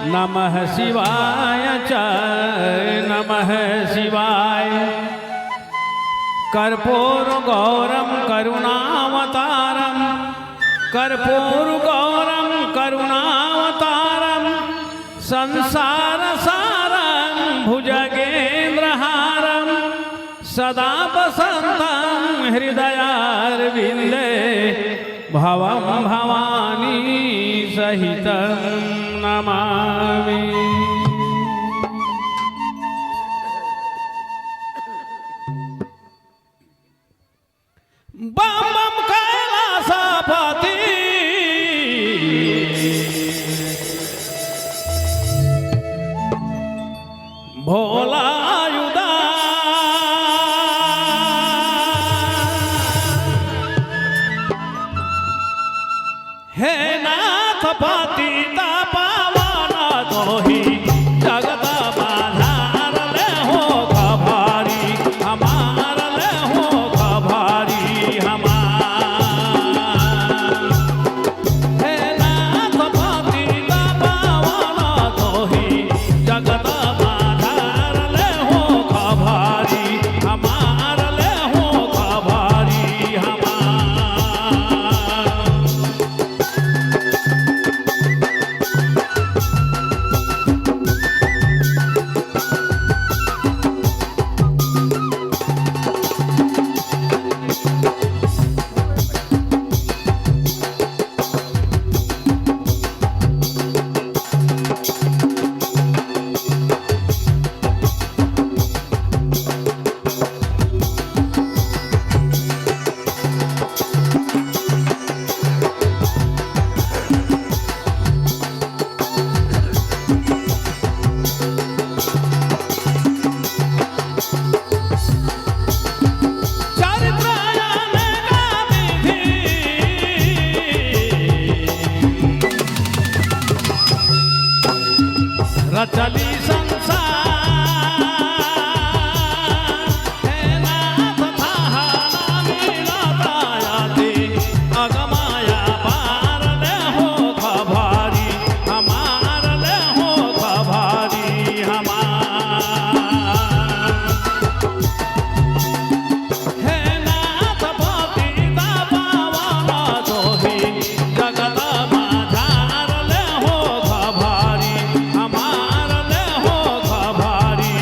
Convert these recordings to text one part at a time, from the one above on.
नमः शिवाय च नमः शिवाय। कर्पूरगौरं करुणावतारं कर्पूरगौरं करुणावतारं संसारसारं भुजगेन्द्रहारं सदा वसन्तं हृदयारविन्दे भवं भवानी सहितं नमामि। बम बम कैलासपति भोला हे नाथ पतिता पावन दोही जगत बाधार ले हो खभारी हमार ले हो खभारी हमार। हे नाथ पतिता पावन दोही जगत बाधार ले हो खभारी हमार ले हो खभारी हमार। रचली संसार हे नाथ थाना मिलतायाती अगमाया पार ले हो खभारी हमार ले हो खभारी हमार। हे नाथ पतिता पावन दोही जगत बाधार ले हो खभारी हमार ले हो खभारी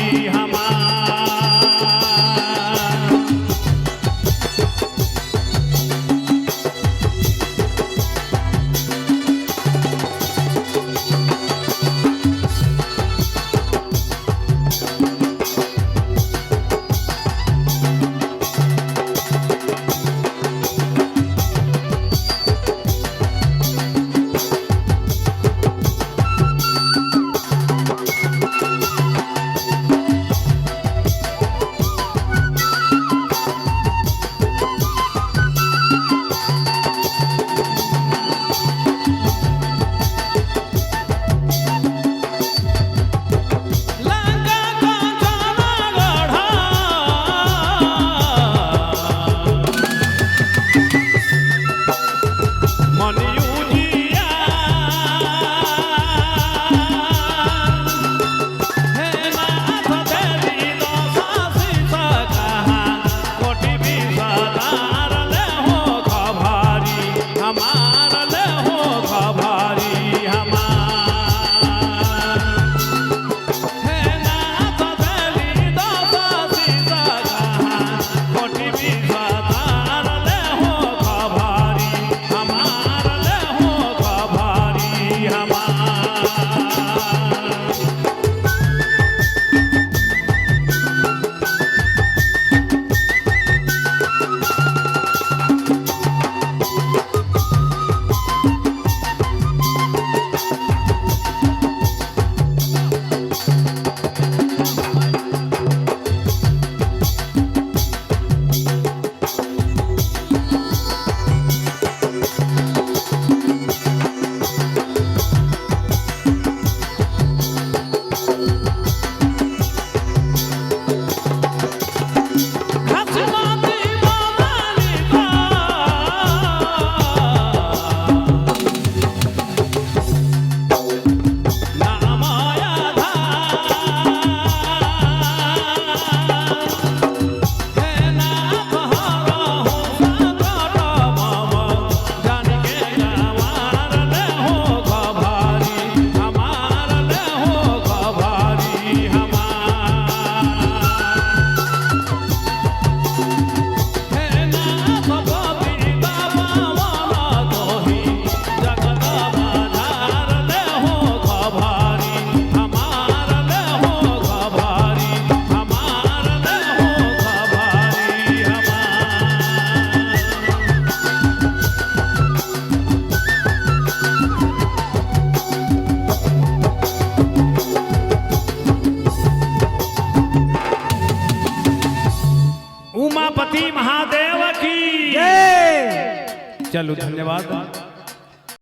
चलो धन्यवाद।